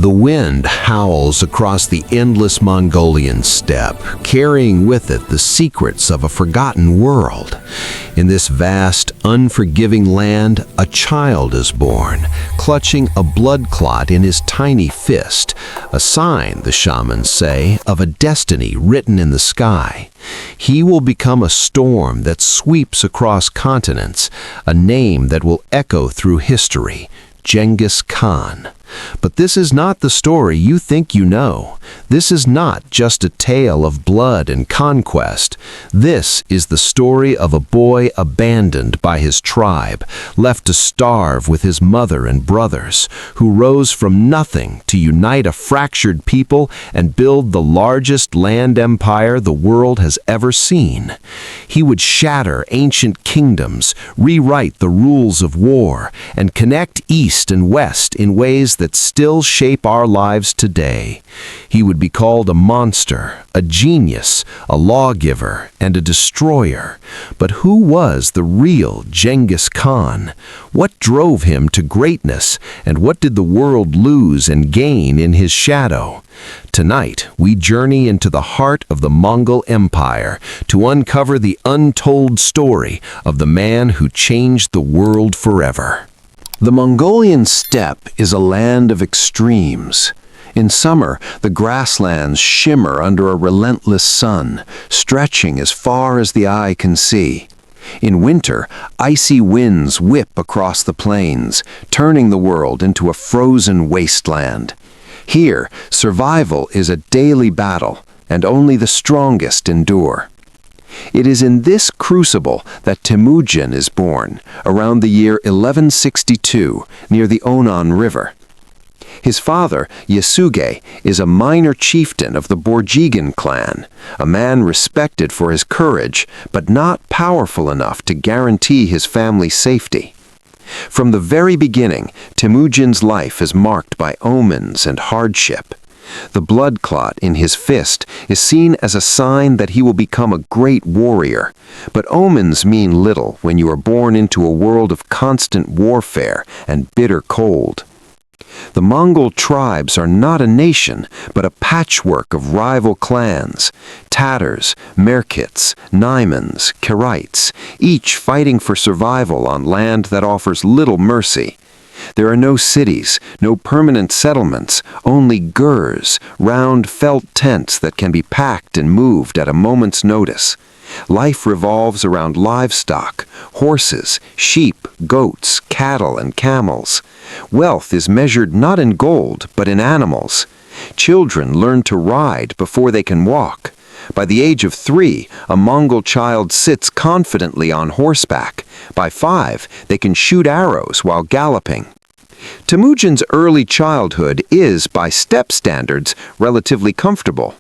The wind howls across the endless Mongolian steppe, carrying with it the secrets of a forgotten world. In this vast, unforgiving land, a child is born, clutching a blood clot in his tiny fist, a sign, the shamans say, of a destiny written in the sky. He will become a storm that sweeps across continents, a name that will echo through history, Genghis Khan. But this is not the story you think you know. This is not just a tale of blood and conquest. This is the story of a boy abandoned by his tribe, left to starve with his mother and brothers, who rose from nothing to unite a fractured people and build the largest land empire the world has ever seen. He would shatter ancient kingdoms, rewrite the rules of war, and connect East and West in ways that still shape our lives today. He would be called a monster, a genius, a lawgiver, and a destroyer. But who was the real Genghis Khan? What drove him to greatness, and what did the world lose and gain in his shadow? Tonight, we journey into the heart of the Mongol Empire to uncover the untold story of the man who changed the world forever. The Mongolian steppe is a land of extremes. In summer, the grasslands shimmer under a relentless sun, stretching as far as the eye can see. In winter, icy winds whip across the plains, turning the world into a frozen wasteland. Here, survival is a daily battle, and only the strongest endure. It is in this crucible that Temujin is born, around the year 1162, near the Onon River. His father, Yasuge, is a minor chieftain of the Borjigan clan, a man respected for his courage, but not powerful enough to guarantee his family's safety. From the very beginning, Temujin's life is marked by omens and hardship. The blood clot in his fist is seen as a sign that he will become a great warrior. But omens mean little when you are born into a world of constant warfare and bitter cold. The Mongol tribes are not a nation, but a patchwork of rival clans: Tatars, Merkits, Naimans, Kirites, each fighting for survival on land that offers little mercy. There are no cities, no permanent settlements, only gurs, round felt tents that can be packed and moved at a moment's notice. Life revolves around livestock: horses, sheep, goats, cattle, and camels. Wealth is measured not in gold, but in animals. Children learn to ride before they can walk. By the age of 3, a Mongol child sits confidently on horseback. By 5, they can shoot arrows while galloping. Temujin's early childhood is, by steppe standards, relatively comfortable.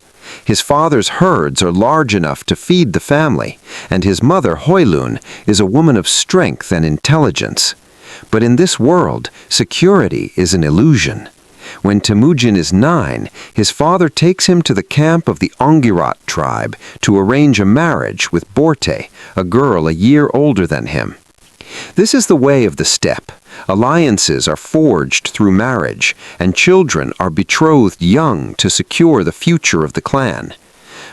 His father's herds are large enough to feed the family, and his mother, Hoylun, is a woman of strength and intelligence. But in this world, security is an illusion. When Temujin is 9, his father takes him to the camp of the Ongirat tribe to arrange a marriage with Borte, a girl a year older than him. This is the way of the steppe. Alliances are forged through marriage, and children are betrothed young to secure the future of the clan.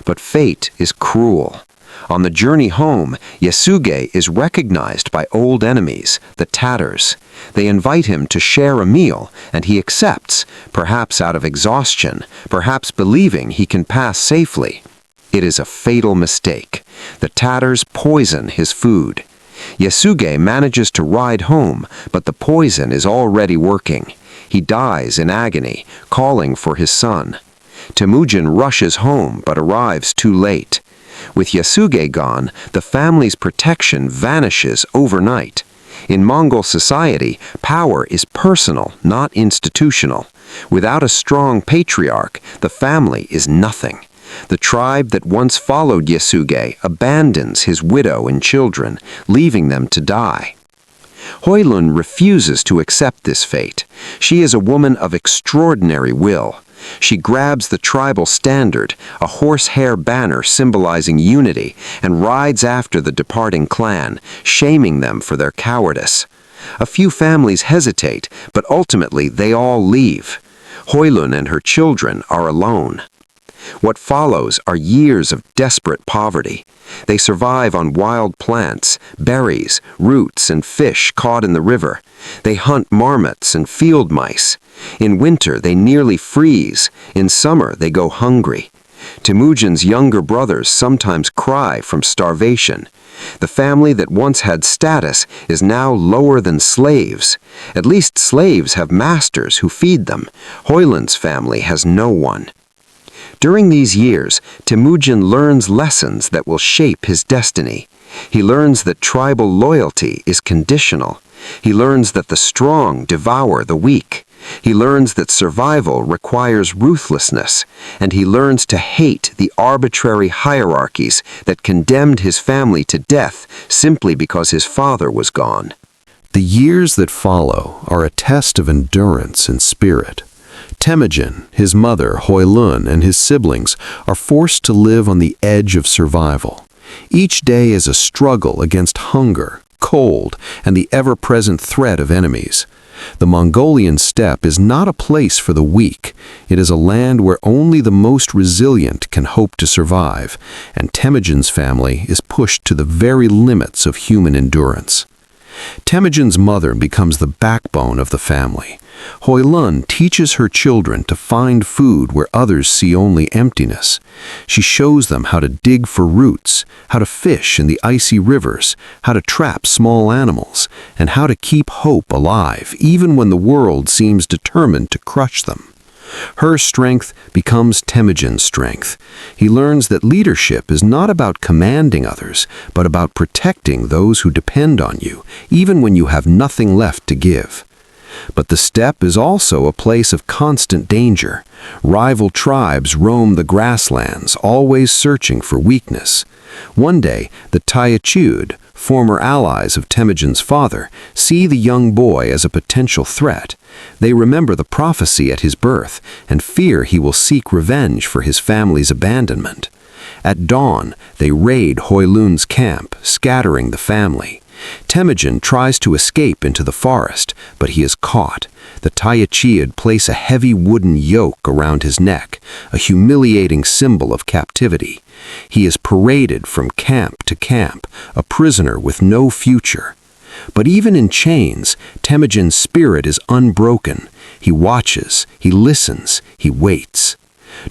But fate is cruel. On the journey home, Yasuge is recognized by old enemies, the Tatars. They invite him to share a meal, and he accepts, perhaps out of exhaustion, perhaps believing he can pass safely. It is a fatal mistake. The Tatars poison his food. Yasuge manages to ride home, but the poison is already working. He dies in agony, calling for his son. Temujin rushes home, but arrives too late. With Yasuge gone, the family's protection vanishes overnight. In Mongol society, power is personal, not institutional. Without a strong patriarch, the family is nothing. The tribe that once followed Yasuge abandons his widow and children, leaving them to die. Hoylun refuses to accept this fate. She is a woman of extraordinary will. She grabs the tribal standard, a horsehair banner symbolizing unity, and rides after the departing clan, shaming them for their cowardice. A few families hesitate, but ultimately they all leave. Hoylun and her children are alone. What follows are years of desperate poverty. They survive on wild plants, berries, roots, and fish caught in the river. They hunt marmots and field mice. In winter, they nearly freeze. In summer, they go hungry. Temujin's younger brothers sometimes cry from starvation. The family that once had status is now lower than slaves. At least slaves have masters who feed them. Hoylun's family has no one. During these years, Temujin learns lessons that will shape his destiny. He learns that tribal loyalty is conditional. He learns that the strong devour the weak. He learns that survival requires ruthlessness, and he learns to hate the arbitrary hierarchies that condemned his family to death simply because his father was gone. The years that follow are a test of endurance and spirit. Temujin, his mother, Hoylun, and his siblings are forced to live on the edge of survival. Each day is a struggle against hunger, cold, and the ever-present threat of enemies. The Mongolian steppe is not a place for the weak. It is a land where only the most resilient can hope to survive, and Temujin's family is pushed to the very limits of human endurance. Temujin's mother becomes the backbone of the family. Hoylun teaches her children to find food where others see only emptiness. She shows them how to dig for roots, how to fish in the icy rivers, how to trap small animals, and how to keep hope alive even when the world seems determined to crush them. Her strength becomes Temujin's strength. He learns that leadership is not about commanding others, but about protecting those who depend on you, even when you have nothing left to give. But the steppe is also a place of constant danger. Rival tribes roam the grasslands, always searching for weakness. One day, the Tayachud, former allies of Temujin's father, see the young boy as a potential threat. They remember the prophecy at his birth and fear he will seek revenge for his family's abandonment. At dawn, they raid Hoylun's camp, scattering the family. Temujin tries to escape into the forest, but he is caught. The Tayachid place a heavy wooden yoke around his neck, a humiliating symbol of captivity. He is paraded from camp to camp, a prisoner with no future. But even in chains, Temujin's spirit is unbroken. He watches, he listens, he waits.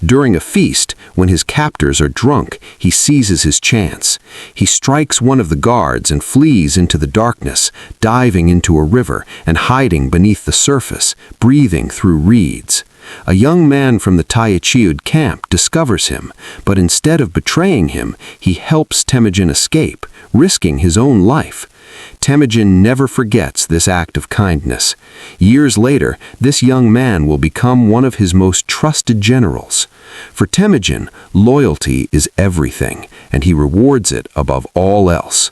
During a feast, when his captors are drunk, he seizes his chance. He strikes one of the guards and flees into the darkness, diving into a river and hiding beneath the surface, breathing through reeds. A young man from the Tayachid camp discovers him, but instead of betraying him, he helps Temujin escape, risking his own life. Temujin never forgets this act of kindness. Years later, this young man will become one of his most trusted generals. For Temujin, loyalty is everything, and he rewards it above all else.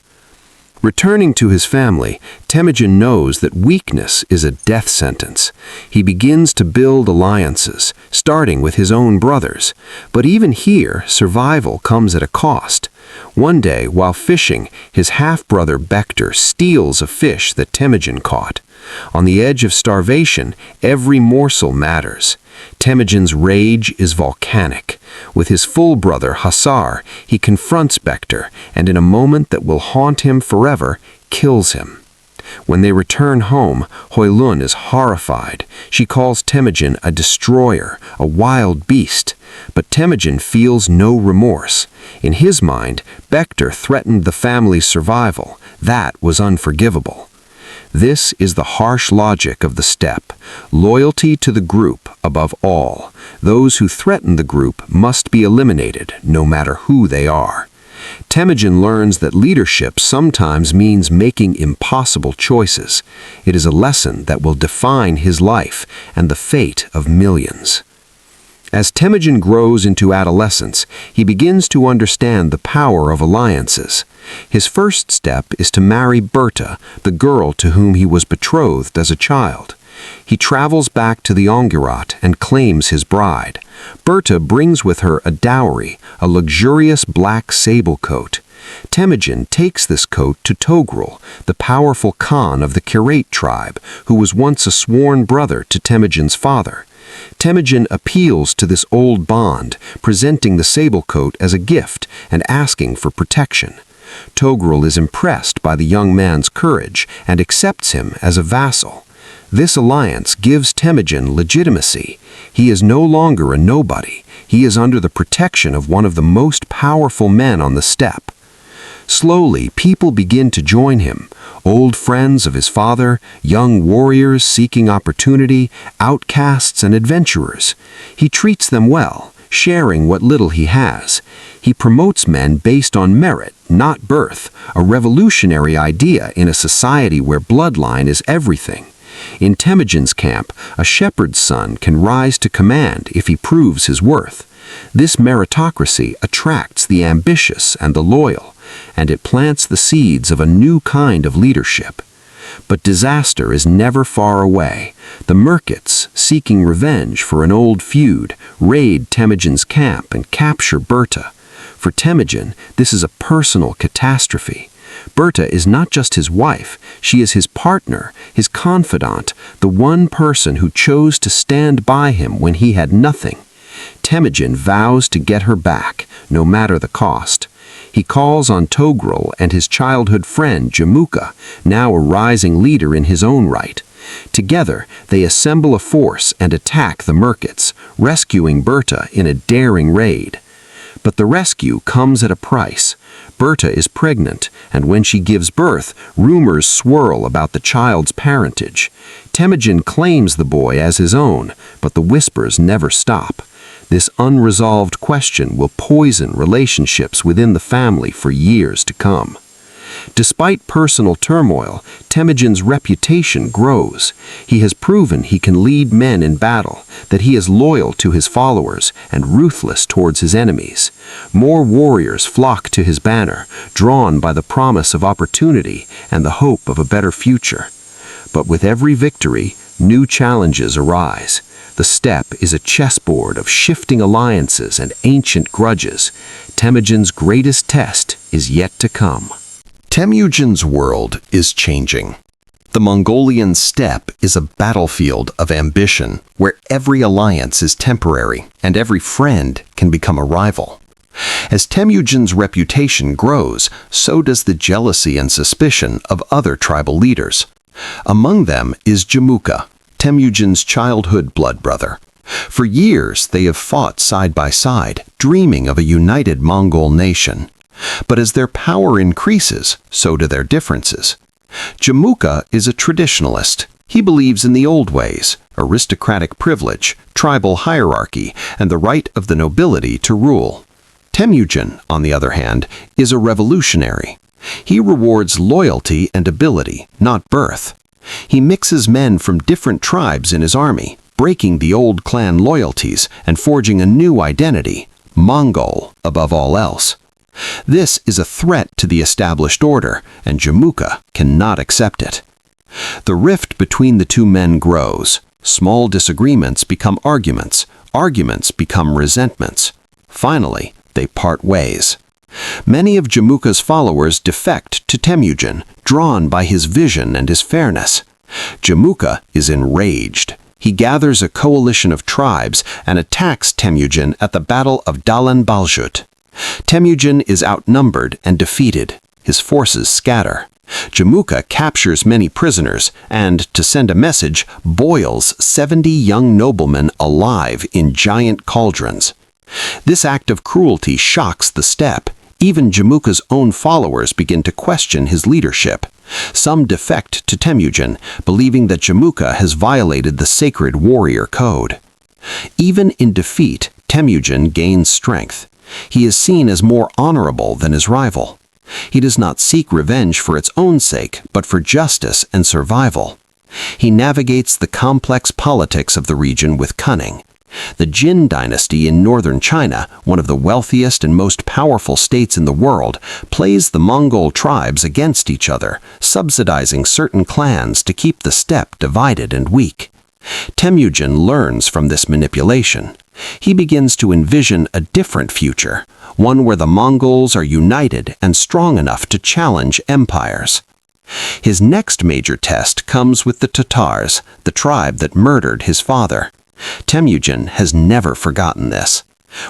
Returning to his family, Temujin knows that weakness is a death sentence. He begins to build alliances, starting with his own brothers. But even here, survival comes at a cost. One day, while fishing, his half-brother Bektor steals a fish that Temujin caught. On the edge of starvation, every morsel matters. Temujin's rage is volcanic. With his full brother Hasar, he confronts Bektor, and in a moment that will haunt him forever, kills him. When they return home, Hoylun is horrified. She calls Temujin a destroyer, a wild beast. But Temujin feels no remorse. In his mind, Bektor threatened the family's survival. That was unforgivable. This is the harsh logic of the steppe. Loyalty to the group above all. Those who threaten the group must be eliminated, no matter who they are. Temujin learns that leadership sometimes means making impossible choices. It is a lesson that will define his life and the fate of millions. As Temujin grows into adolescence, he begins to understand the power of alliances. His first step is to marry Berta, the girl to whom he was betrothed as a child. He travels back to the Ongurot and claims his bride. Berta brings with her a dowry, a luxurious black sable coat. Temujin takes this coat to Togrul, the powerful Khan of the Kirat tribe, who was once a sworn brother to Temujin's father. Temujin appeals to this old bond, presenting the sable coat as a gift and asking for protection. Togrul is impressed by the young man's courage and accepts him as a vassal. This alliance gives Temujin legitimacy. He is no longer a nobody. He is under the protection of one of the most powerful men on the steppe. Slowly, people begin to join him. Old friends of his father, young warriors seeking opportunity, outcasts and adventurers. He treats them well, sharing what little he has. He promotes men based on merit, not birth, a revolutionary idea in a society where bloodline is everything. In Temujin's camp, a shepherd's son can rise to command if he proves his worth. This meritocracy attracts the ambitious and the loyal, and it plants the seeds of a new kind of leadership. But disaster is never far away. The Merkits, seeking revenge for an old feud, raid Temujin's camp and capture Berta. For Temujin, this is a personal catastrophe. Berta is not just his wife, she is his partner, his confidant, the one person who chose to stand by him when he had nothing. Temujin vows to get her back, no matter the cost. He calls on Togrul and his childhood friend Jamuka, now a rising leader in his own right. Together, they assemble a force and attack the Merkits, rescuing Berta in a daring raid. But the rescue comes at a price. Berta is pregnant, and when she gives birth, rumors swirl about the child's parentage. Temujin claims the boy as his own, but the whispers never stop. This unresolved question will poison relationships within the family for years to come. Despite personal turmoil, Temujin's reputation grows. He has proven he can lead men in battle, that he is loyal to his followers and ruthless towards his enemies. More warriors flock to his banner, drawn by the promise of opportunity and the hope of a better future. But with every victory, new challenges arise. The steppe is a chessboard of shifting alliances and ancient grudges. Temujin's greatest test is yet to come. Temujin's world is changing. The Mongolian steppe is a battlefield of ambition where every alliance is temporary and every friend can become a rival. As Temujin's reputation grows, so does the jealousy and suspicion of other tribal leaders. Among them is Jamuka, Temujin's childhood blood brother. For years they have fought side by side, dreaming of a united Mongol nation. But as their power increases, so do their differences. Jamuka is a traditionalist. He believes in the old ways, aristocratic privilege, tribal hierarchy, and the right of the nobility to rule. Temujin, on the other hand, is a revolutionary. He rewards loyalty and ability, not birth. He mixes men from different tribes in his army, breaking the old clan loyalties and forging a new identity, Mongol above all else. This is a threat to the established order, and Jamuka cannot accept it. The rift between the two men grows. Small disagreements become arguments. Arguments become resentments. Finally, they part ways. Many of Jamuka's followers defect to Temujin, drawn by his vision and his fairness. Jamuka is enraged. He gathers a coalition of tribes and attacks Temujin at the Battle of Dalan Baljut. Temujin is outnumbered and defeated. His forces scatter. Jamuka captures many prisoners and, to send a message, boils 70 young noblemen alive in giant cauldrons. This act of cruelty shocks the steppe. Even Jamuka's own followers begin to question his leadership. Some defect to Temujin, believing that Jamuka has violated the sacred warrior code. Even in defeat, Temujin gains strength. He is seen as more honorable than his rival. He does not seek revenge for its own sake, but for justice and survival. He navigates the complex politics of the region with cunning. The Jin dynasty in northern China, one of the wealthiest and most powerful states in the world, plays the Mongol tribes against each other, subsidizing certain clans to keep the steppe divided and weak. Temujin learns from this manipulation. He begins to envision a different future, one where the Mongols are united and strong enough to challenge empires. His next major test comes with the Tatars, the tribe that murdered his father. Temujin has never forgotten this.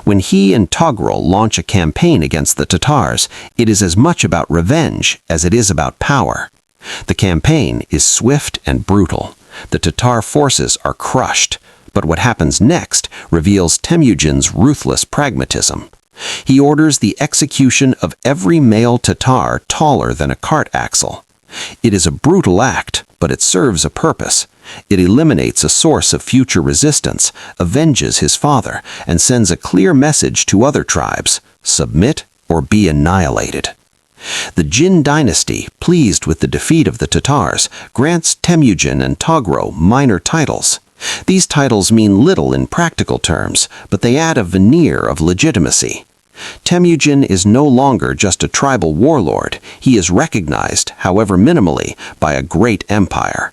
When he and Togrul launch a campaign against the Tatars, it is as much about revenge as it is about power. The campaign is swift and brutal. The Tatar forces are crushed, but what happens next reveals Temujin's ruthless pragmatism. He orders the execution of every male Tatar taller than a cart axle. It is a brutal act, but it serves a purpose. It eliminates a source of future resistance, avenges his father, and sends a clear message to other tribes: submit or be annihilated. The Jin dynasty, pleased with the defeat of the Tatars, grants Temujin and Togrul minor titles. These titles mean little in practical terms, but they add a veneer of legitimacy. Temujin is no longer just a tribal warlord. He is recognized, however minimally, by a great empire.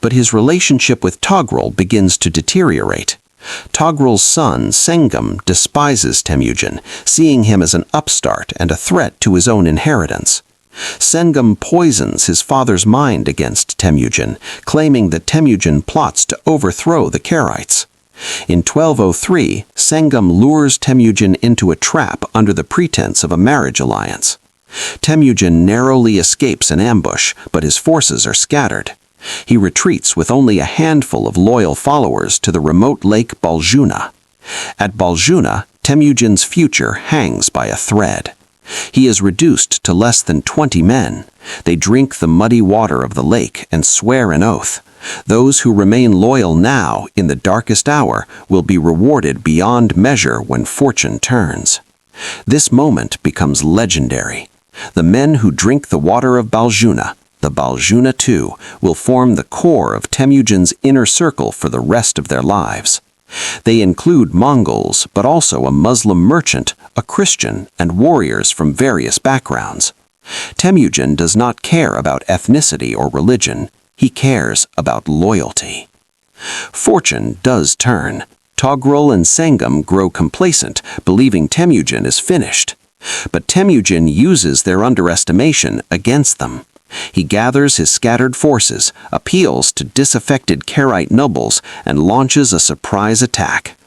But his relationship with Togrul begins to deteriorate. Togrul's son, Sengam, despises Temujin, seeing him as an upstart and a threat to his own inheritance. Sengam poisons his father's mind against Temujin, claiming that Temujin plots to overthrow the Karaites. In 1203, Sengam lures Temujin into a trap under the pretense of a marriage alliance. Temujin narrowly escapes an ambush, but his forces are scattered. He retreats with only a handful of loyal followers to the remote lake Baljuna. At Baljuna, Temujin's future hangs by a thread. He is reduced to less than 20 men. They drink the muddy water of the lake and swear an oath. Those who remain loyal now, in the darkest hour, will be rewarded beyond measure when fortune turns. This moment becomes legendary. The men who drink the water of Baljuna, the Baljuna II, will form the core of Temujin's inner circle for the rest of their lives. They include Mongols, but also a Muslim merchant, a Christian, and warriors from various backgrounds. Temujin does not care about ethnicity or religion. He cares about loyalty. Fortune does turn. Togrul and Sengam grow complacent, believing Temujin is finished. But Temujin uses their underestimation against them. He gathers his scattered forces, appeals to disaffected Karaite nobles, and launches a surprise attack.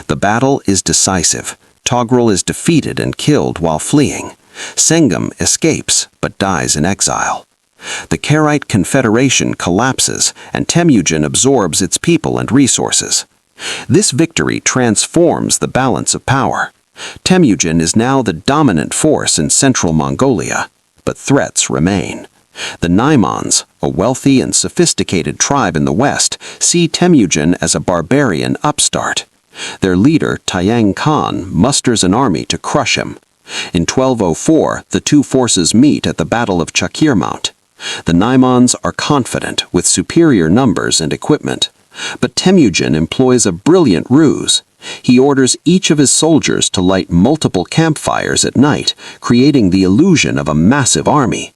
The battle is decisive. Togrul is defeated and killed while fleeing. Sengam escapes, but dies in exile. The Karaite Confederation collapses, and Temujin absorbs its people and resources. This victory transforms the balance of power. Temujin is now the dominant force in central Mongolia, but threats remain. The Naimans, a wealthy and sophisticated tribe in the west, see Temujin as a barbarian upstart. Their leader, Genghis Khan, musters an army to crush him. In 1204, the two forces meet at the Battle of Chakirmount. The Naimans are confident with superior numbers and equipment. But Temujin employs a brilliant ruse. He orders each of his soldiers to light multiple campfires at night, creating the illusion of a massive army.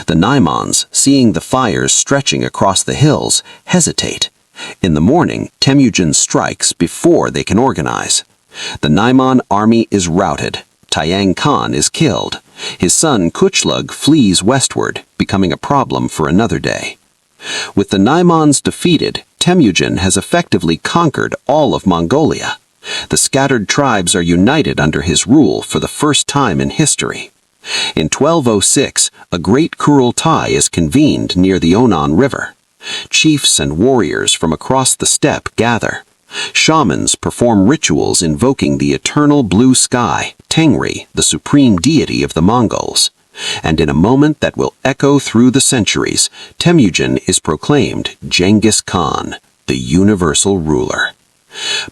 The Naimans, seeing the fires stretching across the hills, hesitate. In the morning, Temujin strikes before they can organize. The Naiman army is routed. Genghis Khan is killed. His son Kuchlug flees westward, becoming a problem for another day. With the Naimans defeated, Temujin has effectively conquered all of Mongolia. The scattered tribes are united under his rule for the first time in history. In 1206, a great Kurultai is convened near the Onon River. Chiefs and warriors from across the steppe gather. Shamans perform rituals invoking the eternal blue sky, Tengri, the supreme deity of the Mongols. And in a moment that will echo through the centuries, Temujin is proclaimed Genghis Khan, the universal ruler.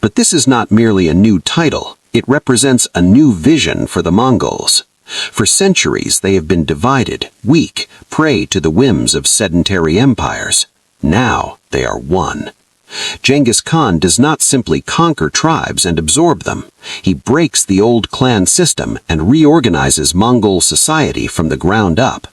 But this is not merely a new title, it represents a new vision for the Mongols. For centuries they have been divided, weak, prey to the whims of sedentary empires. Now they are one. Genghis Khan does not simply conquer tribes and absorb them. He breaks the old clan system and reorganizes Mongol society from the ground up.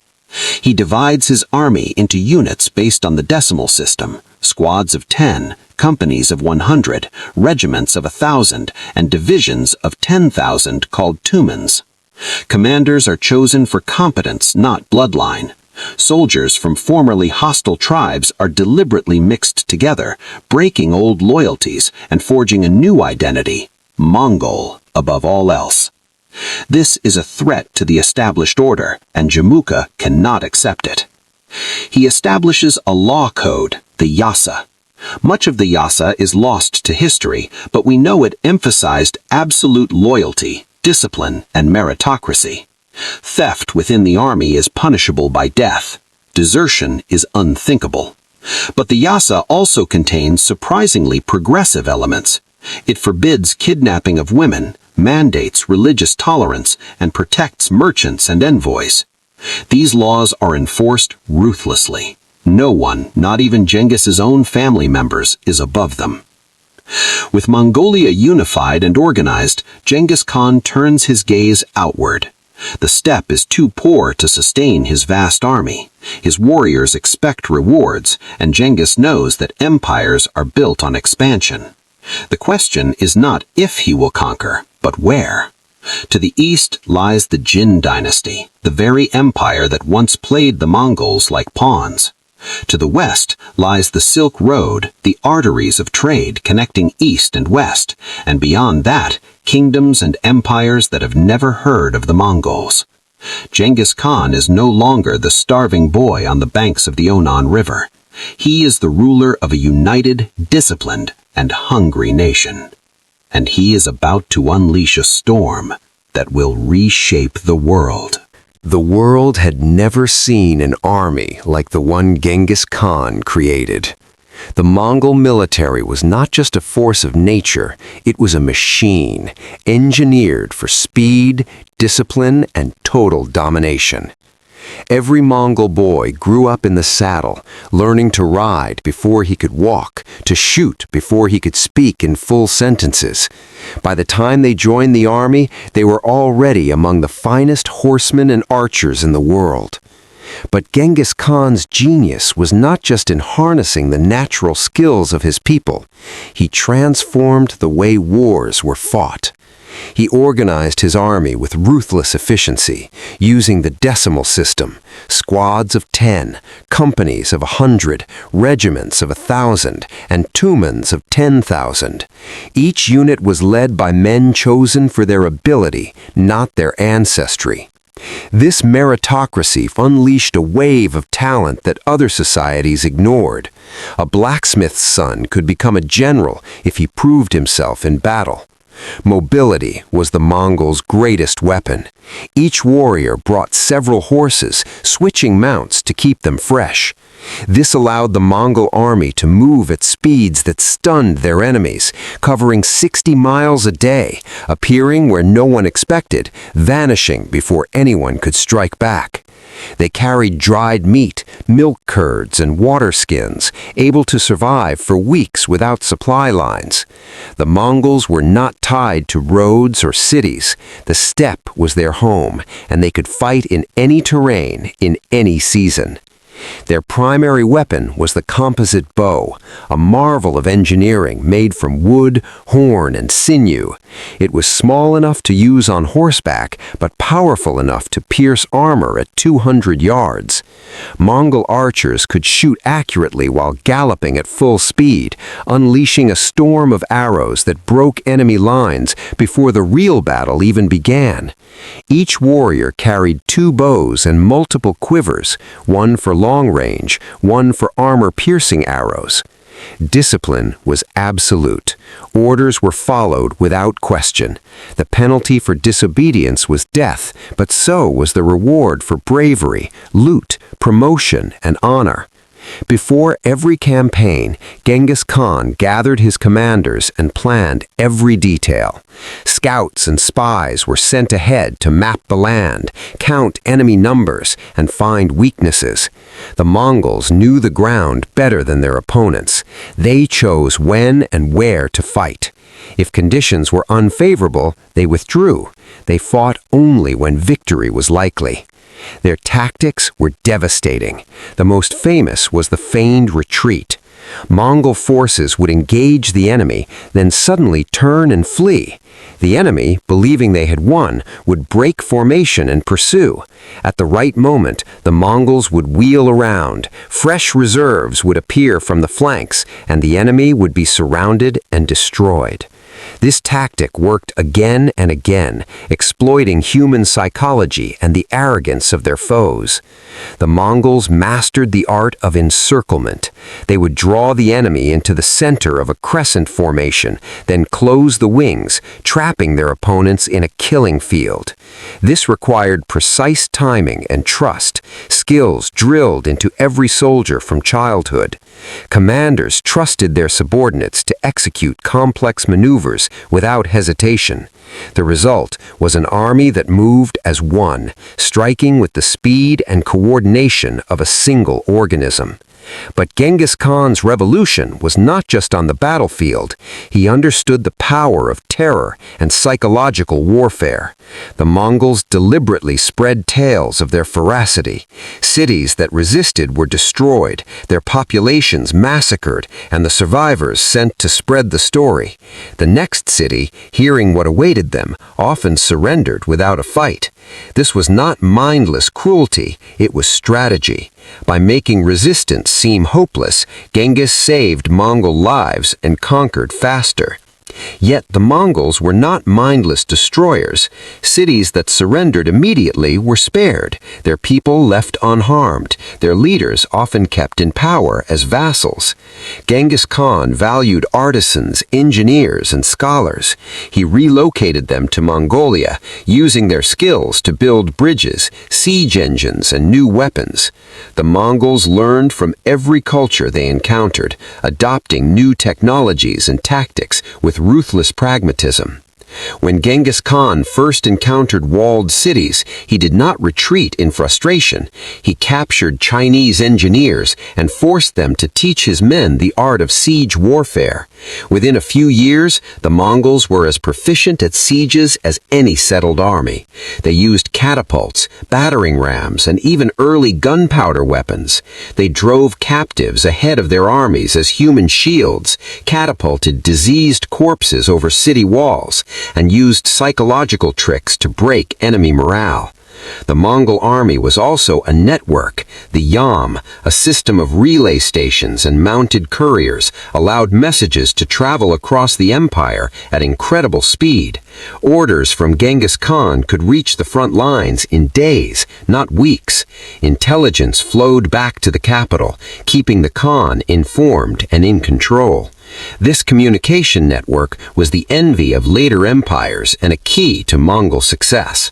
He divides his army into units based on the decimal system, squads of 10, companies of 100, regiments of 1,000, and divisions of 10,000 called tumens. Commanders are chosen for competence, not bloodline. Soldiers from formerly hostile tribes are deliberately mixed together, breaking old loyalties and forging a new identity, Mongol, above all else. This is a threat to the established order, and Jamuka cannot accept it. He establishes a law code, the Yasa. Much of the Yasa is lost to history, but we know it emphasized absolute loyalty, discipline, and meritocracy. Theft within the army is punishable by death. Desertion is unthinkable. But the Yasa also contains surprisingly progressive elements. It forbids kidnapping of women, mandates religious tolerance, and protects merchants and envoys. These laws are enforced ruthlessly. No one, not even Genghis's own family members, is above them. With Mongolia unified and organized, Genghis Khan turns his gaze outward. The steppe is too poor to sustain his vast army. His warriors expect rewards, and Genghis knows that empires are built on expansion. The question is not if he will conquer, but where. To the east lies the Jin dynasty, the very empire that once played the Mongols like pawns. To the west lies the Silk Road, the arteries of trade connecting east and west, and beyond that, kingdoms and empires that have never heard of the Mongols. Genghis Khan is no longer the starving boy on the banks of the Onan River. He is the ruler of a united, disciplined, and hungry nation. And he is about to unleash a storm that will reshape the world. The world had never seen an army like the one Genghis Khan created. The Mongol military was not just a force of nature, it was a machine, engineered for speed, discipline, and total domination. Every Mongol boy grew up in the saddle, learning to ride before he could walk, to shoot before he could speak in full sentences. By the time they joined the army, they were already among the finest horsemen and archers in the world. But Genghis Khan's genius was not just in harnessing the natural skills of his people. He transformed the way wars were fought. He organized his army with ruthless efficiency, using the decimal system, squads of 10, companies of 100, regiments of 1,000, and tumans of 10,000. Each unit was led by men chosen for their ability, not their ancestry. This meritocracy unleashed a wave of talent that other societies ignored. A blacksmith's son could become a general if he proved himself in battle. Mobility was the Mongols' greatest weapon. Each warrior brought several horses, switching mounts to keep them fresh. This allowed the Mongol army to move at speeds that stunned their enemies, covering 60 miles a day, appearing where no one expected, vanishing before anyone could strike back. They carried dried meat, milk curds, and water skins, able to survive for weeks without supply lines. The Mongols were not tied to roads or cities. The steppe was their home, and they could fight in any terrain, in any season. Their primary weapon was the composite bow, a marvel of engineering made from wood, horn, and sinew. It was small enough to use on horseback, but powerful enough to pierce armor at 200 yards. Mongol archers could shoot accurately while galloping at full speed, unleashing a storm of arrows that broke enemy lines before the real battle even began. Each warrior carried 2 bows and multiple quivers, one for long range, one for armor-piercing arrows. Discipline was absolute. Orders were followed without question. The penalty for disobedience was death, but so was the reward for bravery, loot, promotion, and honor. Before every campaign, Genghis Khan gathered his commanders and planned every detail. Scouts and spies were sent ahead to map the land, count enemy numbers, and find weaknesses. The Mongols knew the ground better than their opponents. They chose when and where to fight. If conditions were unfavorable, they withdrew. They fought only when victory was likely. Their tactics were devastating. The most famous was the feigned retreat. Mongol forces would engage the enemy, then suddenly turn and flee. The enemy, believing they had won, would break formation and pursue. At the right moment, the Mongols would wheel around, fresh reserves would appear from the flanks, and the enemy would be surrounded and destroyed. This tactic worked again and again, exploiting human psychology and the arrogance of their foes. The Mongols mastered the art of encirclement. They would draw the enemy into the center of a crescent formation, then close the wings, trapping their opponents in a killing field. This required precise timing and trust, skills drilled into every soldier from childhood. Commanders trusted their subordinates to execute complex maneuvers without hesitation. The result was an army that moved as one, striking with the speed and coordination of a single organism. But Genghis Khan's revolution was not just on the battlefield. He understood the power of terror and psychological warfare. The Mongols deliberately spread tales of their ferocity. Cities that resisted were destroyed, their populations massacred, and the survivors sent to spread the story. The next city, hearing what awaited them, often surrendered without a fight. This was not mindless cruelty, it was strategy. By making resistance seem hopeless, Genghis saved Mongol lives and conquered faster. Yet the Mongols were not mindless destroyers. Cities that surrendered immediately were spared, their people left unharmed, their leaders often kept in power as vassals. Genghis Khan valued artisans, engineers, and scholars. He relocated them to Mongolia, using their skills to build bridges, siege engines, and new weapons. The Mongols learned from every culture they encountered, adopting new technologies and tactics with ruthless pragmatism. When Genghis Khan first encountered walled cities, he did not retreat in frustration. He captured Chinese engineers and forced them to teach his men the art of siege warfare. Within a few years, the Mongols were as proficient at sieges as any settled army. They used catapults, battering rams, and even early gunpowder weapons. They drove captives ahead of their armies as human shields, catapulted diseased corpses over city walls, and used psychological tricks to break enemy morale. The Mongol army was also a network. The yam, a system of relay stations and mounted couriers, allowed messages to travel across the empire at incredible speed. Orders from Genghis Khan could reach the front lines in days, not weeks. Intelligence flowed back to the capital, keeping the Khan informed and in control. This communication network was the envy of later empires and a key to Mongol success.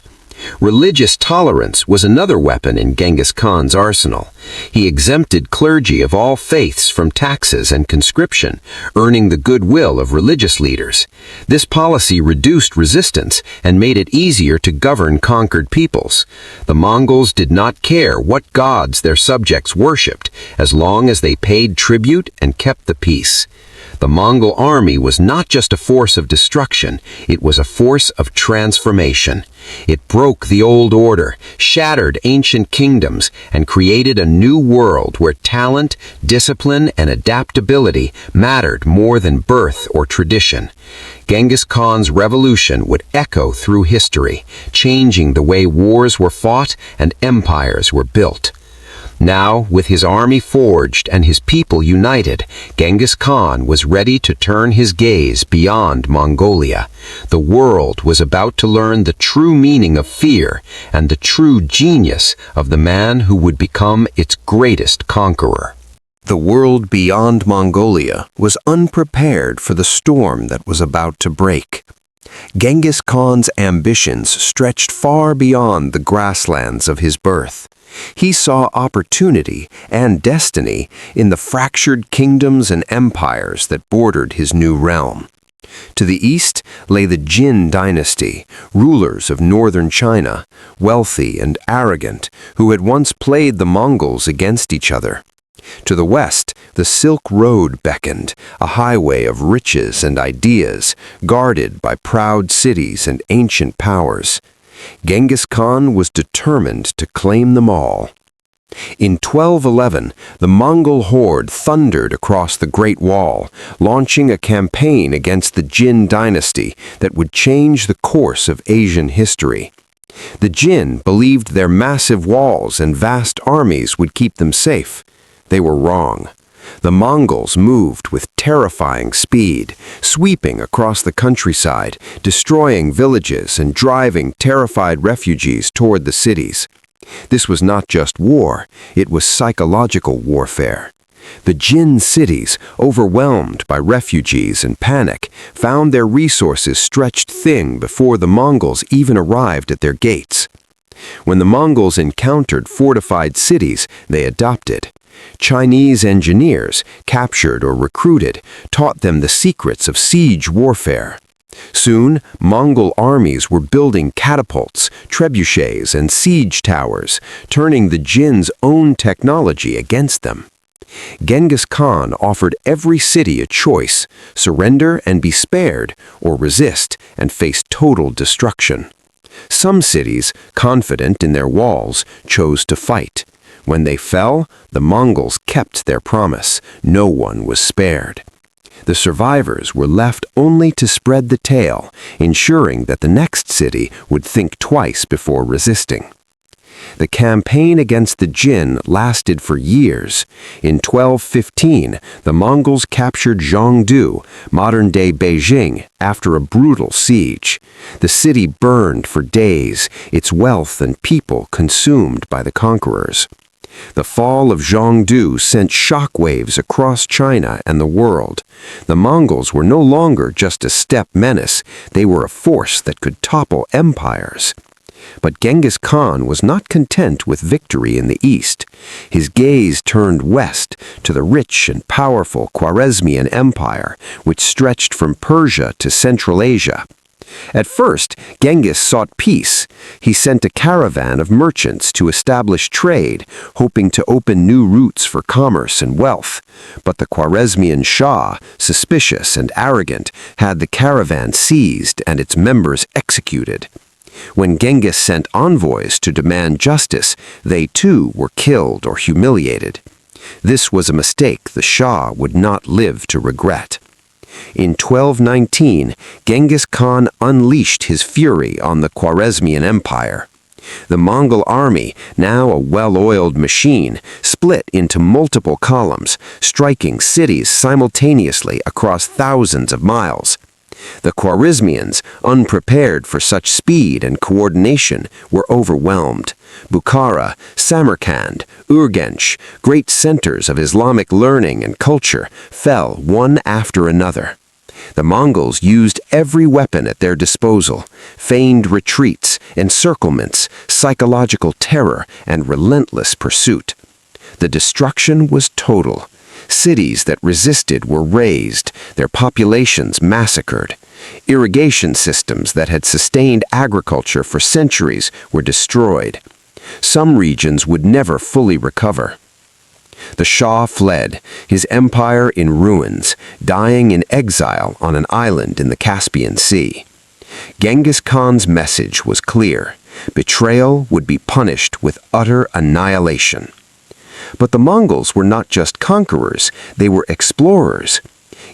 Religious tolerance was another weapon in Genghis Khan's arsenal. He exempted clergy of all faiths from taxes and conscription, earning the goodwill of religious leaders. This policy reduced resistance and made it easier to govern conquered peoples. The Mongols did not care what gods their subjects worshipped, as long as they paid tribute and kept the peace. The Mongol army was not just a force of destruction, it was a force of transformation. It broke the old order, shattered ancient kingdoms, and created a new world where talent, discipline, and adaptability mattered more than birth or tradition. Genghis Khan's revolution would echo through history, changing the way wars were fought and empires were built. Now, with his army forged and his people united, Genghis Khan was ready to turn his gaze beyond Mongolia. The world was about to learn the true meaning of fear and the true genius of the man who would become its greatest conqueror. The world beyond Mongolia was unprepared for the storm that was about to break. Genghis Khan's ambitions stretched far beyond the grasslands of his birth. He saw opportunity and destiny in the fractured kingdoms and empires that bordered his new realm. To the east lay the Jin dynasty, rulers of northern China, wealthy and arrogant, who had once played the Mongols against each other. To the west, the Silk Road beckoned, a highway of riches and ideas, guarded by proud cities and ancient powers. Genghis Khan was determined to claim them all. In 1211, the Mongol horde thundered across the Great Wall, launching a campaign against the Jin dynasty that would change the course of Asian history. The Jin believed their massive walls and vast armies would keep them safe. They were wrong. The Mongols moved with terrifying speed, sweeping across the countryside, destroying villages and driving terrified refugees toward the cities. This was not just war, it was psychological warfare. The Jin cities, overwhelmed by refugees and panic, found their resources stretched thin before the Mongols even arrived at their gates. When the Mongols encountered fortified cities, they adopted. Chinese engineers, captured or recruited, taught them the secrets of siege warfare. Soon, Mongol armies were building catapults, trebuchets, and siege towers, turning the Jin's own technology against them. Genghis Khan offered every city a choice: surrender and be spared, or resist and face total destruction. Some cities, confident in their walls, chose to fight. When they fell, the Mongols kept their promise. No one was spared. The survivors were left only to spread the tale, ensuring that the next city would think twice before resisting. The campaign against the Jin lasted for years. In 1215, the Mongols captured Zhongdu, modern-day Beijing, after a brutal siege. The city burned for days, its wealth and people consumed by the conquerors. The fall of Zhongdu sent shockwaves across China and the world. The Mongols were no longer just a steppe menace, they were a force that could topple empires. But Genghis Khan was not content with victory in the east. His gaze turned west to the rich and powerful Khwarezmian Empire, which stretched from Persia to Central Asia. At first, Genghis sought peace. He sent a caravan of merchants to establish trade, hoping to open new routes for commerce and wealth. But the Khwarezmian Shah, suspicious and arrogant, had the caravan seized and its members executed. When Genghis sent envoys to demand justice, they too were killed or humiliated. This was a mistake the Shah would not live to regret. In 1219, Genghis Khan unleashed his fury on the Khwarezmian Empire. The Mongol army, now a well-oiled machine, split into multiple columns, striking cities simultaneously across thousands of miles. The Khwarezmians, unprepared for such speed and coordination, were overwhelmed. Bukhara, Samarkand, Urgench, great centers of Islamic learning and culture, fell one after another. The Mongols used every weapon at their disposal: feigned retreats, encirclements, psychological terror, and relentless pursuit. The destruction was total. Cities that resisted were razed, their populations massacred. Irrigation systems that had sustained agriculture for centuries were destroyed. Some regions would never fully recover. The Shah fled, his empire in ruins, dying in exile on an island in the Caspian Sea. Genghis Khan's message was clear: betrayal would be punished with utter annihilation. But the Mongols were not just conquerors, they were explorers.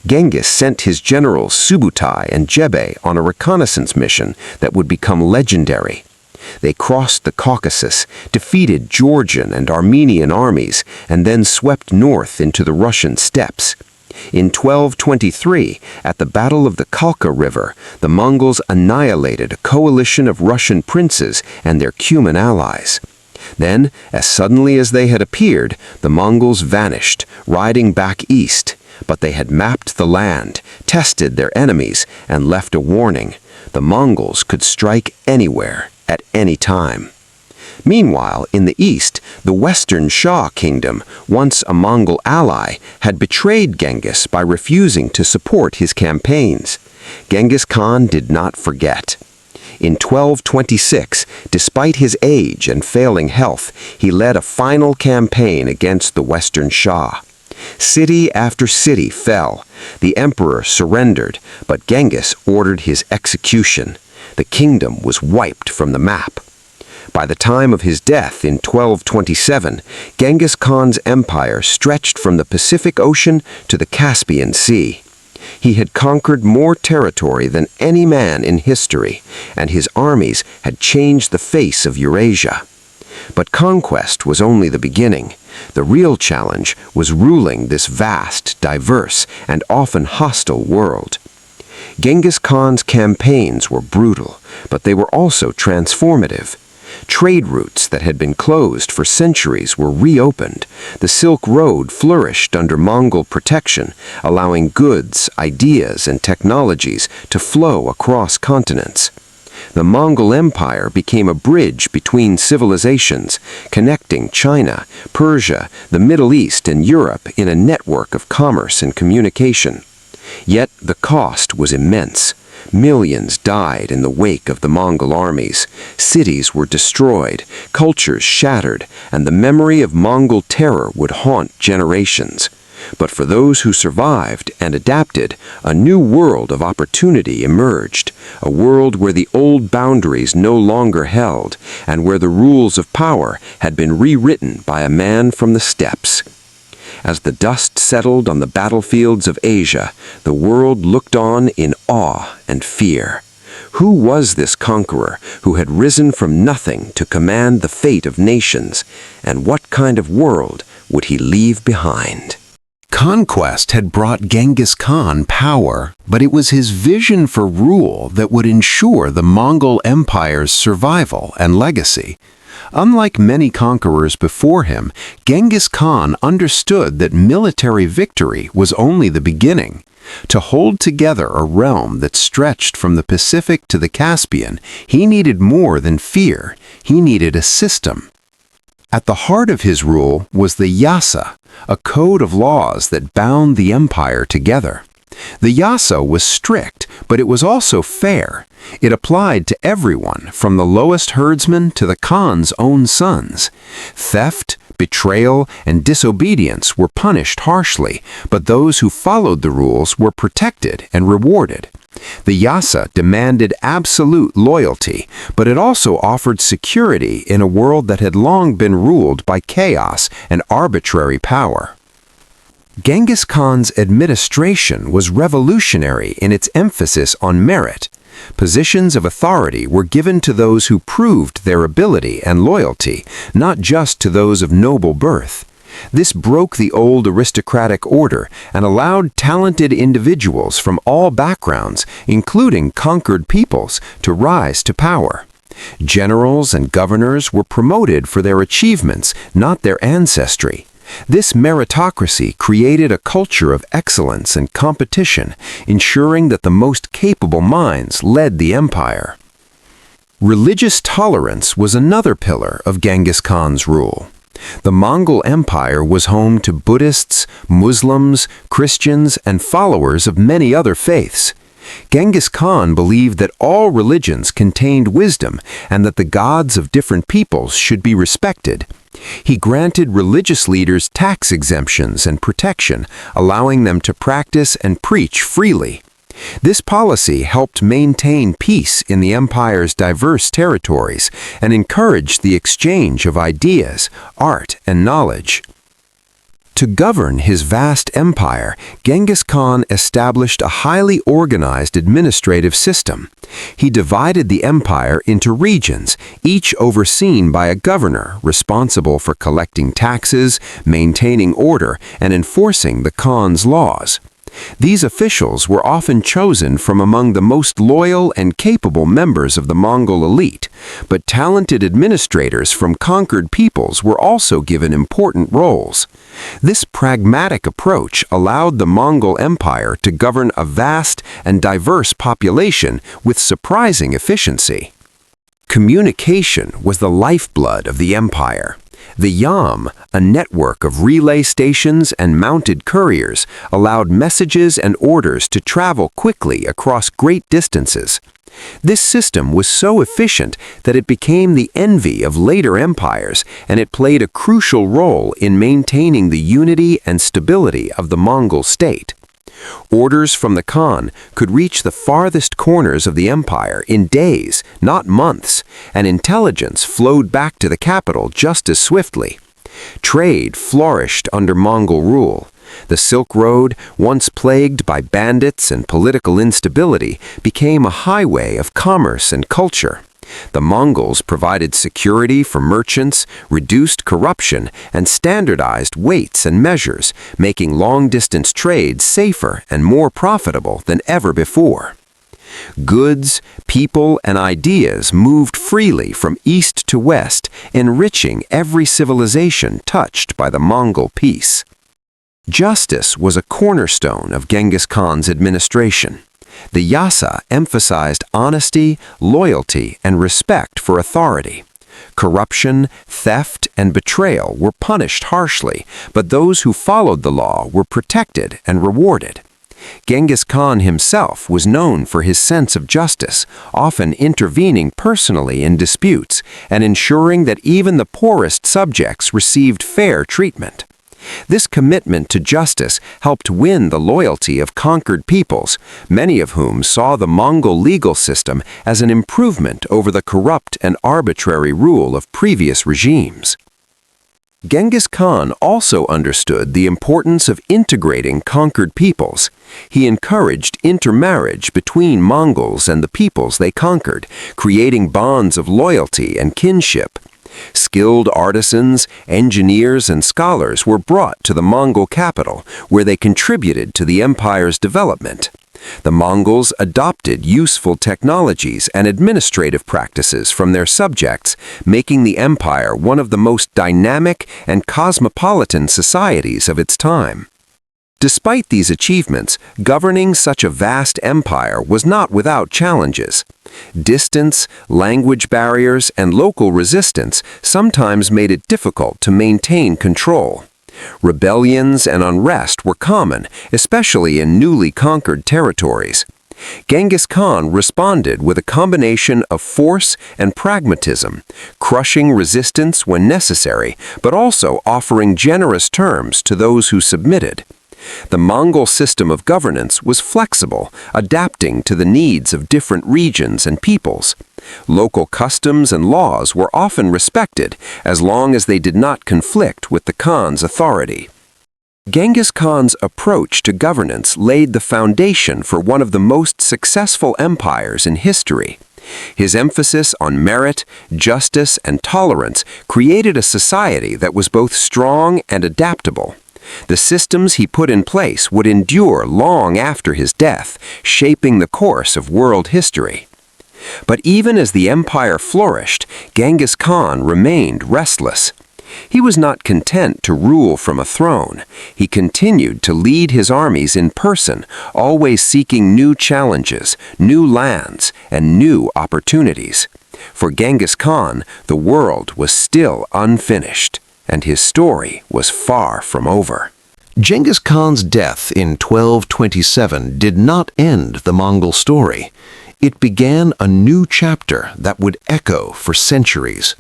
Genghis sent his generals Subutai and Jebe on a reconnaissance mission that would become legendary. They crossed the Caucasus, defeated Georgian and Armenian armies, and then swept north into the Russian steppes. In 1223, at the Battle of the Kalka River, the Mongols annihilated a coalition of Russian princes and their Cuman allies. Then, as suddenly as they had appeared, the Mongols vanished, riding back east. But they had mapped the land, tested their enemies, and left a warning: the Mongols could strike anywhere, at any time. Meanwhile, in the east, the Western Shah kingdom, once a Mongol ally, had betrayed Genghis by refusing to support his campaigns. Genghis Khan did not forget. In 1226, despite his age and failing health, he led a final campaign against the Western Shah. City after city fell. The emperor surrendered, but Genghis ordered his execution. The kingdom was wiped from the map. By the time of his death in 1227, Genghis Khan's empire stretched from the Pacific Ocean to the Caspian Sea. He had conquered more territory than any man in history, and his armies had changed the face of Eurasia. But conquest was only the beginning. The real challenge was ruling this vast, diverse, and often hostile world. Genghis Khan's campaigns were brutal, but they were also transformative. Trade routes that had been closed for centuries were reopened. The Silk Road flourished under Mongol protection, allowing goods, ideas, and technologies to flow across continents. The Mongol Empire became a bridge between civilizations, connecting China, Persia, the Middle East, and Europe in a network of commerce and communication. Yet the cost was immense. Millions died in the wake of the Mongol armies. Cities were destroyed, cultures shattered, and the memory of Mongol terror would haunt generations. But for those who survived and adapted, a new world of opportunity emerged, a world where the old boundaries no longer held, and where the rules of power had been rewritten by a man from the steppes. As the dust settled on the battlefields of Asia, the world looked on in awe and fear. Who was this conqueror who had risen from nothing to command the fate of nations, and what kind of world would he leave behind? Conquest had brought Genghis Khan power, but it was his vision for rule that would ensure the Mongol Empire's survival and legacy. Unlike many conquerors before him, Genghis Khan understood that military victory was only the beginning. To hold together a realm that stretched from the Pacific to the Caspian, he needed more than fear. He needed a system. At the heart of his rule was the Yasa, a code of laws that bound the empire together. The Yasa was strict, but it was also fair. It applied to everyone, from the lowest herdsman to the Khan's own sons. Theft, betrayal, and disobedience were punished harshly, but those who followed the rules were protected and rewarded. The Yasa demanded absolute loyalty, but it also offered security in a world that had long been ruled by chaos and arbitrary power. Genghis Khan's administration was revolutionary in its emphasis on merit. Positions of authority were given to those who proved their ability and loyalty, not just to those of noble birth. This broke the old aristocratic order and allowed talented individuals from all backgrounds, including conquered peoples, to rise to power. Generals and governors were promoted for their achievements, not their ancestry. This meritocracy created a culture of excellence and competition, ensuring that the most capable minds led the empire. Religious tolerance was another pillar of Genghis Khan's rule. The Mongol Empire was home to Buddhists, Muslims, Christians, and followers of many other faiths. Genghis Khan believed that all religions contained wisdom and that the gods of different peoples should be respected. He granted religious leaders tax exemptions and protection, allowing them to practice and preach freely. This policy helped maintain peace in the empire's diverse territories and encouraged the exchange of ideas, art, and knowledge. To govern his vast empire, Genghis Khan established a highly organized administrative system. He divided the empire into regions, each overseen by a governor responsible for collecting taxes, maintaining order, and enforcing the Khan's laws. These officials were often chosen from among the most loyal and capable members of the Mongol elite, but talented administrators from conquered peoples were also given important roles. This pragmatic approach allowed the Mongol Empire to govern a vast and diverse population with surprising efficiency. Communication was the lifeblood of the empire. The Yam, a network of relay stations and mounted couriers, allowed messages and orders to travel quickly across great distances. This system was so efficient that it became the envy of later empires, and it played a crucial role in maintaining the unity and stability of the Mongol state. Orders from the Khan could reach the farthest corners of the empire in days, not months, and intelligence flowed back to the capital just as swiftly. Trade flourished under Mongol rule. The Silk Road, once plagued by bandits and political instability, became a highway of commerce and culture. The Mongols provided security for merchants, reduced corruption, and standardized weights and measures, making long-distance trade safer and more profitable than ever before. Goods, people, and ideas moved freely from east to west, enriching every civilization touched by the Mongol peace. Justice was a cornerstone of Genghis Khan's administration. The Yasa emphasized honesty, loyalty, and respect for authority. Corruption, theft, and betrayal were punished harshly, but those who followed the law were protected and rewarded. Genghis Khan himself was known for his sense of justice, often intervening personally in disputes and ensuring that even the poorest subjects received fair treatment. This commitment to justice helped win the loyalty of conquered peoples, many of whom saw the Mongol legal system as an improvement over the corrupt and arbitrary rule of previous regimes. Genghis Khan also understood the importance of integrating conquered peoples. He encouraged intermarriage between Mongols and the peoples they conquered, creating bonds of loyalty and kinship. Skilled artisans, engineers, and scholars were brought to the Mongol capital, where they contributed to the empire's development. The Mongols adopted useful technologies and administrative practices from their subjects, making the empire one of the most dynamic and cosmopolitan societies of its time. Despite these achievements, governing such a vast empire was not without challenges. Distance, language barriers, and local resistance sometimes made it difficult to maintain control. Rebellions and unrest were common, especially in newly conquered territories. Genghis Khan responded with a combination of force and pragmatism, crushing resistance when necessary, but also offering generous terms to those who submitted. The Mongol system of governance was flexible, adapting to the needs of different regions and peoples. Local customs and laws were often respected, as long as they did not conflict with the Khan's authority. Genghis Khan's approach to governance laid the foundation for one of the most successful empires in history. His emphasis on merit, justice, and tolerance created a society that was both strong and adaptable. The systems he put in place would endure long after his death, shaping the course of world history. But even as the empire flourished, Genghis Khan remained restless. He was not content to rule from a throne. He continued to lead his armies in person, always seeking new challenges, new lands, and new opportunities. For Genghis Khan, the world was still unfinished, and his story was far from over. Genghis Khan's death in 1227 did not end the Mongol story. It began a new chapter that would echo for centuries.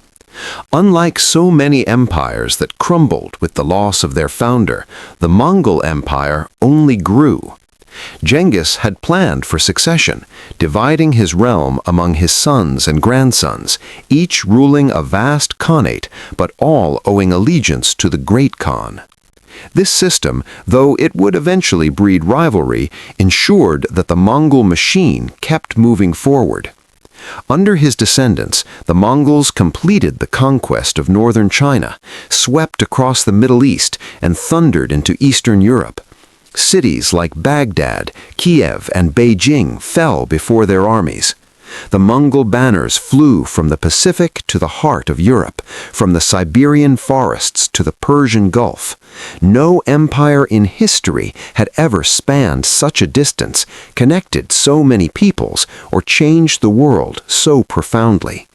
Unlike so many empires that crumbled with the loss of their founder, the Mongol Empire only grew. Genghis had planned for succession, dividing his realm among his sons and grandsons, each ruling a vast khanate, but all owing allegiance to the Great Khan. This system, though it would eventually breed rivalry, ensured that the Mongol machine kept moving forward. Under his descendants, the Mongols completed the conquest of northern China, swept across the Middle East, and thundered into Eastern Europe. Cities like Baghdad, Kiev, and Beijing fell before their armies. The Mongol banners flew from the Pacific to the heart of Europe, from the Siberian forests to the Persian Gulf. No empire in history had ever spanned such a distance, connected so many peoples, or changed the world so profoundly.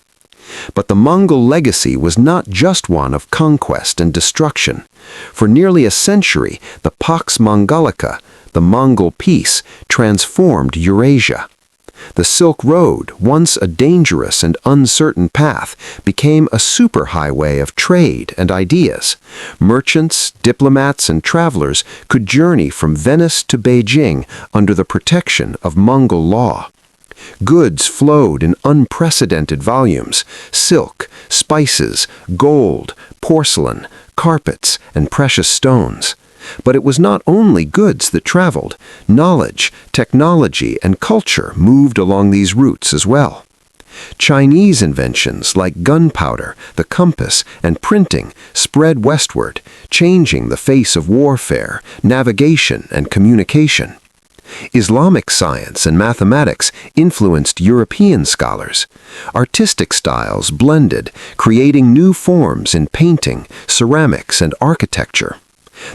But the Mongol legacy was not just one of conquest and destruction. For nearly a century, the Pax Mongolica, the Mongol peace, transformed Eurasia. The Silk Road, once a dangerous and uncertain path, became a superhighway of trade and ideas. Merchants, diplomats, and travelers could journey from Venice to Beijing under the protection of Mongol law. Goods flowed in unprecedented volumes: silk, spices, gold, porcelain, carpets, and precious stones. But it was not only goods that traveled. Knowledge, technology, and culture moved along these routes as well. Chinese inventions like gunpowder, the compass, and printing spread westward, changing the face of warfare, navigation, and communication. Islamic science and mathematics influenced European scholars. Artistic styles blended, creating new forms in painting, ceramics, and architecture.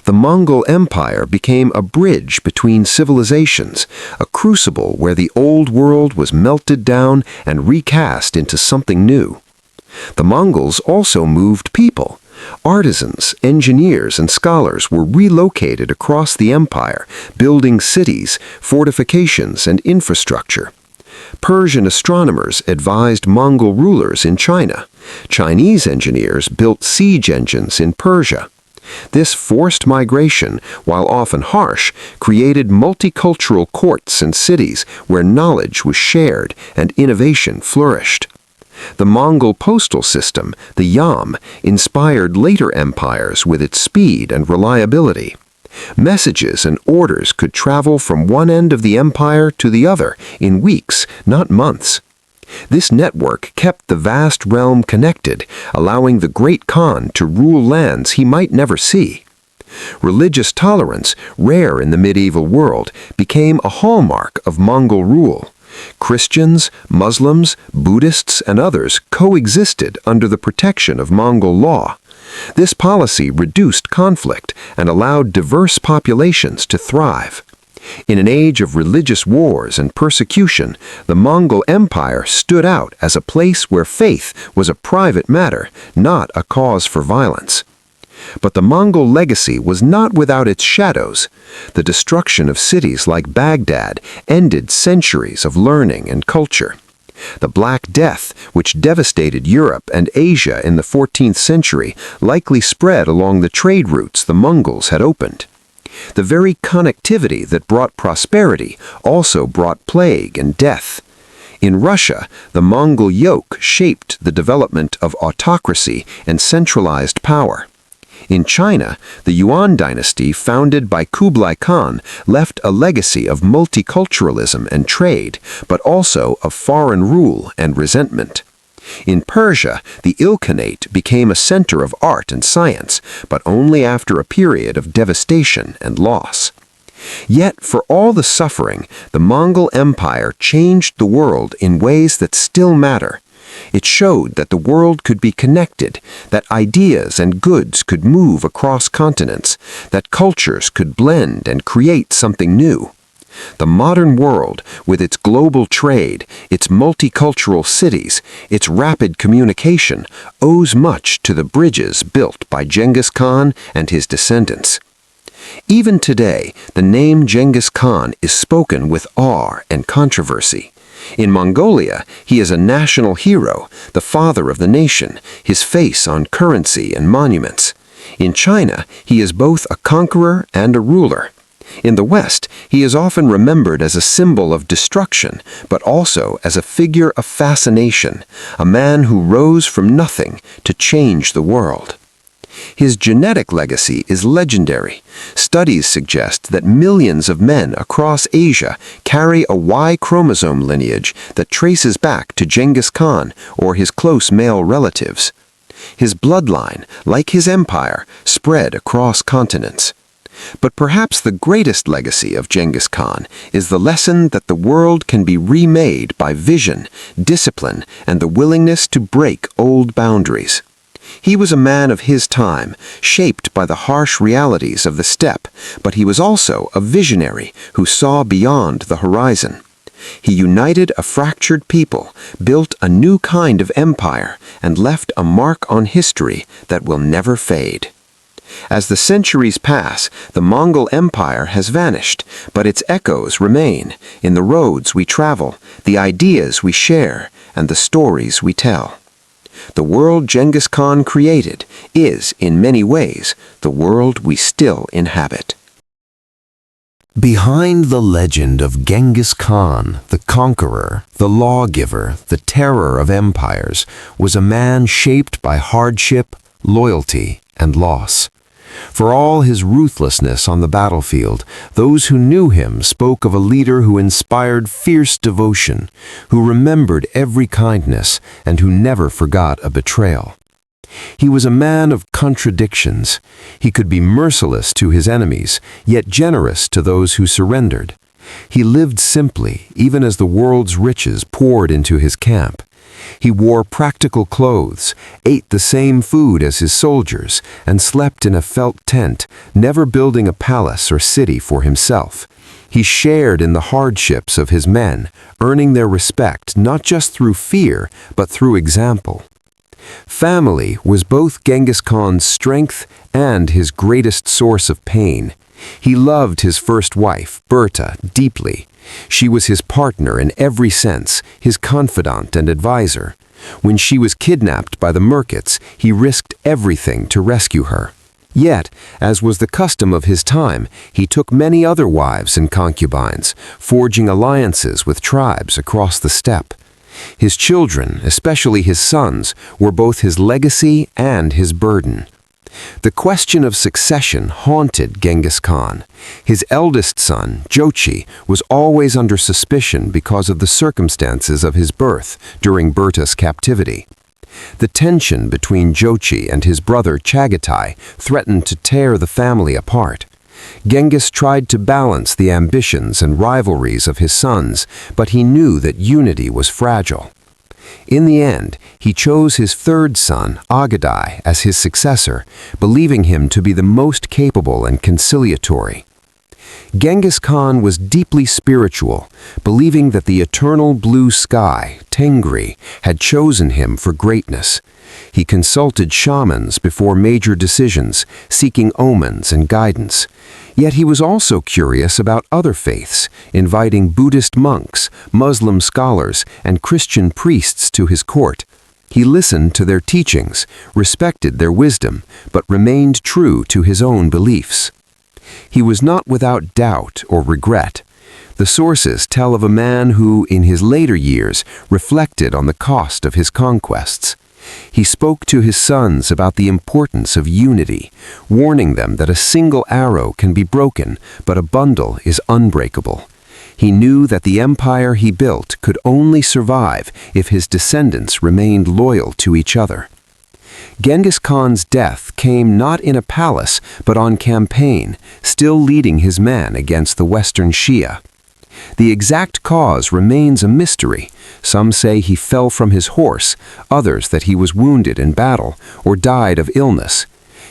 The Mongol Empire became a bridge between civilizations, a crucible where the old world was melted down and recast into something new. The Mongols also moved people. Artisans, engineers, and scholars were relocated across the empire, building cities, fortifications, and infrastructure. Persian astronomers advised Mongol rulers in China. Chinese engineers built siege engines in Persia. This forced migration, while often harsh, created multicultural courts and cities where knowledge was shared and innovation flourished. The Mongol postal system, the Yam, inspired later empires with its speed and reliability. Messages and orders could travel from one end of the empire to the other in weeks, not months. This network kept the vast realm connected, allowing the great Khan to rule lands he might never see. Religious tolerance, rare in the medieval world, became a hallmark of Mongol rule. Christians, Muslims, Buddhists, and others coexisted under the protection of Mongol law. This policy reduced conflict and allowed diverse populations to thrive. In an age of religious wars and persecution, the Mongol Empire stood out as a place where faith was a private matter, not a cause for violence. But the Mongol legacy was not without its shadows. The destruction of cities like Baghdad ended centuries of learning and culture. The Black Death, which devastated Europe and Asia in the 14th century, likely spread along the trade routes the Mongols had opened. The very connectivity that brought prosperity also brought plague and death. In Russia, the Mongol yoke shaped the development of autocracy and centralized power. In China, the Yuan dynasty, founded by Kublai Khan, left a legacy of multiculturalism and trade, but also of foreign rule and resentment. In Persia, the Ilkhanate became a center of art and science, but only after a period of devastation and loss. Yet, for all the suffering, the Mongol Empire changed the world in ways that still matter. It showed that the world could be connected, that ideas and goods could move across continents, that cultures could blend and create something new. The modern world, with its global trade, its multicultural cities, its rapid communication, owes much to the bridges built by Genghis Khan and his descendants. Even today, the name Genghis Khan is spoken with awe and controversy. In Mongolia, he is a national hero, the father of the nation, his face on currency and monuments. In China, he is both a conqueror and a ruler. In the West, he is often remembered as a symbol of destruction, but also as a figure of fascination, a man who rose from nothing to change the world. His genetic legacy is legendary. Studies suggest that millions of men across Asia carry a Y chromosome lineage that traces back to Genghis Khan or his close male relatives. His bloodline, like his empire, spread across continents. But perhaps the greatest legacy of Genghis Khan is the lesson that the world can be remade by vision, discipline, and the willingness to break old boundaries. He was a man of his time, shaped by the harsh realities of the steppe, but he was also a visionary who saw beyond the horizon. He united a fractured people, built a new kind of empire, and left a mark on history that will never fade. As the centuries pass, the Mongol Empire has vanished, but its echoes remain in the roads we travel, the ideas we share, and the stories we tell. The world Genghis Khan created is, in many ways, the world we still inhabit. Behind the legend of Genghis Khan, the conqueror, the lawgiver, the terror of empires, was a man shaped by hardship, loyalty, and loss. For all his ruthlessness on the battlefield, those who knew him spoke of a leader who inspired fierce devotion, who remembered every kindness, and who never forgot a betrayal. He was a man of contradictions. He could be merciless to his enemies, yet generous to those who surrendered. He lived simply, even as the world's riches poured into his camp. He wore practical clothes, ate the same food as his soldiers, and slept in a felt tent, never building a palace or city for himself. He shared in the hardships of his men, earning their respect not just through fear, but through example. Family was both Genghis Khan's strength and his greatest source of pain. He loved his first wife, Berta, deeply. She was his partner in every sense, his confidant and advisor. When she was kidnapped by the Merkits, he risked everything to rescue her. Yet, as was the custom of his time, he took many other wives and concubines, forging alliances with tribes across the steppe. His children, especially his sons, were both his legacy and his burden. The question of succession haunted Genghis Khan. His eldest son, Jochi, was always under suspicion because of the circumstances of his birth during Berta's captivity. The tension between Jochi and his brother Chagatai threatened to tear the family apart. Genghis tried to balance the ambitions and rivalries of his sons, but he knew that unity was fragile. In the end, he chose his third son, Agadai, as his successor, believing him to be the most capable and conciliatory. Genghis Khan was deeply spiritual, believing that the eternal blue sky, Tengri, had chosen him for greatness. He consulted shamans before major decisions, seeking omens and guidance. Yet he was also curious about other faiths, inviting Buddhist monks, Muslim scholars, and Christian priests to his court. He listened to their teachings, respected their wisdom, but remained true to his own beliefs. He was not without doubt or regret. The sources tell of a man who, in his later years, reflected on the cost of his conquests. He spoke to his sons about the importance of unity, warning them that a single arrow can be broken, but a bundle is unbreakable. He knew that the empire he built could only survive if his descendants remained loyal to each other. Genghis Khan's death came not in a palace, but on campaign, still leading his men against the Western Shia. The exact cause remains a mystery. Some say he fell from his horse, others that he was wounded in battle or died of illness.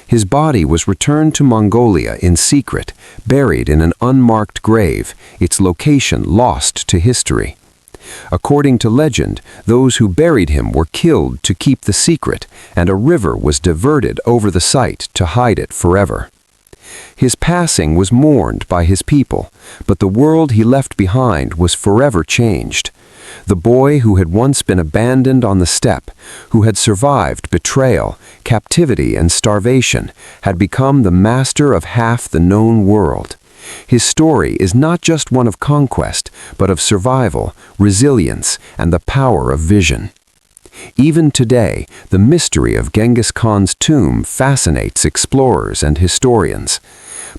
His body was returned to Mongolia in secret, buried in an unmarked grave, its location lost to history. According to legend, those who buried him were killed to keep the secret, and a river was diverted over the site to hide it forever. His passing was mourned by his people, but the world he left behind was forever changed. The boy who had once been abandoned on the steppe, who had survived betrayal, captivity, and starvation, had become the master of half the known world. His story is not just one of conquest, but of survival, resilience, and the power of vision. Even today, the mystery of Genghis Khan's tomb fascinates explorers and historians.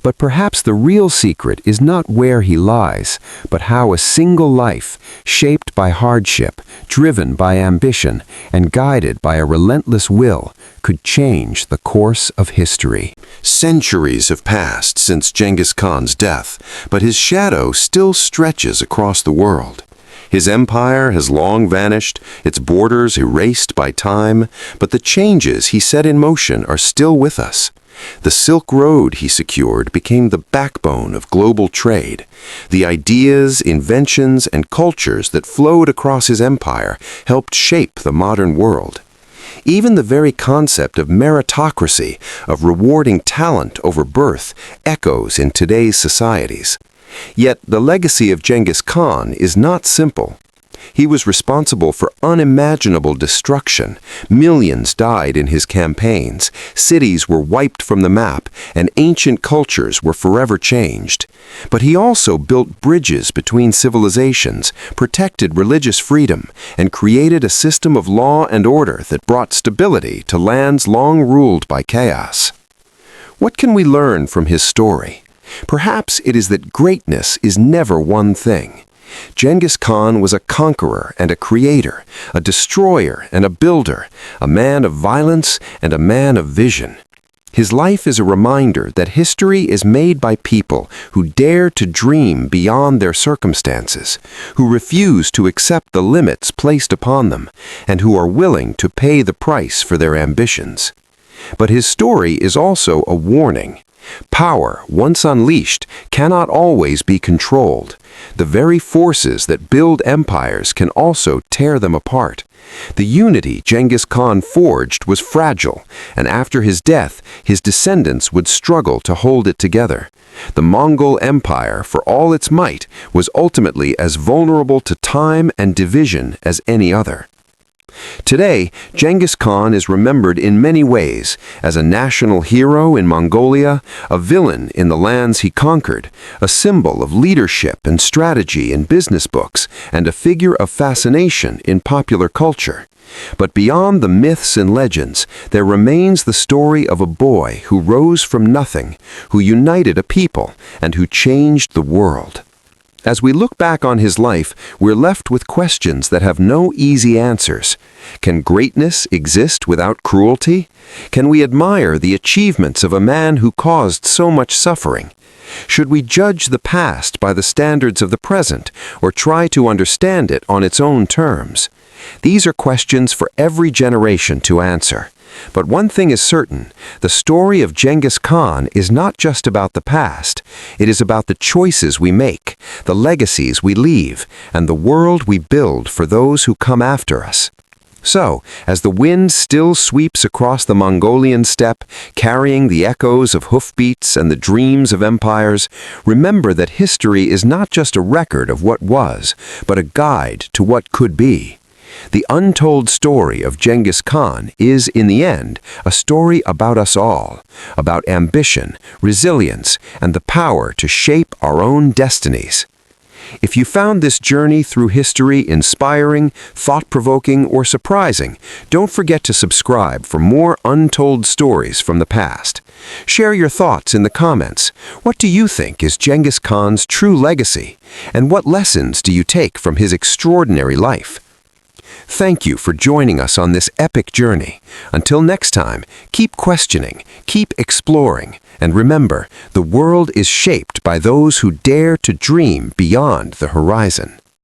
But perhaps the real secret is not where he lies, but how a single life, shaped by hardship, driven by ambition, and guided by a relentless will, could change the course of history. Centuries have passed since Genghis Khan's death, but his shadow still stretches across the world. His empire has long vanished, its borders erased by time, but the changes he set in motion are still with us. The Silk Road he secured became the backbone of global trade. The ideas, inventions, and cultures that flowed across his empire helped shape the modern world. Even the very concept of meritocracy, of rewarding talent over birth, echoes in today's societies. Yet the legacy of Genghis Khan is not simple. He was responsible for unimaginable destruction. Millions died in his campaigns, cities were wiped from the map, and ancient cultures were forever changed. But he also built bridges between civilizations, protected religious freedom, and created a system of law and order that brought stability to lands long ruled by chaos. What can we learn from his story? Perhaps it is that greatness is never one thing. Genghis Khan was a conqueror and a creator, a destroyer and a builder, a man of violence and a man of vision. His life is a reminder that history is made by people who dare to dream beyond their circumstances, who refuse to accept the limits placed upon them, and who are willing to pay the price for their ambitions. But his story is also a warning. Power, once unleashed, cannot always be controlled. The very forces that build empires can also tear them apart. The unity Genghis Khan forged was fragile, and after his death, his descendants would struggle to hold it together. The Mongol Empire, for all its might, was ultimately as vulnerable to time and division as any other. Today, Genghis Khan is remembered in many ways, as a national hero in Mongolia, a villain in the lands he conquered, a symbol of leadership and strategy in business books, and a figure of fascination in popular culture. But beyond the myths and legends, there remains the story of a boy who rose from nothing, who united a people, and who changed the world. As we look back on his life, we're left with questions that have no easy answers. Can greatness exist without cruelty? Can we admire the achievements of a man who caused so much suffering? Should we judge the past by the standards of the present, or try to understand it on its own terms? These are questions for every generation to answer. But one thing is certain, the story of Genghis Khan is not just about the past. It is about the choices we make, the legacies we leave, and the world we build for those who come after us. So, as the wind still sweeps across the Mongolian steppe, carrying the echoes of hoofbeats and the dreams of empires, remember that history is not just a record of what was, but a guide to what could be. The untold story of Genghis Khan is, in the end, a story about us all, about ambition, resilience, and the power to shape our own destinies. If you found this journey through history inspiring, thought-provoking, or surprising, don't forget to subscribe for more untold stories from the past. Share your thoughts in the comments. What do you think is Genghis Khan's true legacy? And what lessons do you take from his extraordinary life? Thank you for joining us on this epic journey. Until next time, keep questioning, keep exploring, and remember, the world is shaped by those who dare to dream beyond the horizon.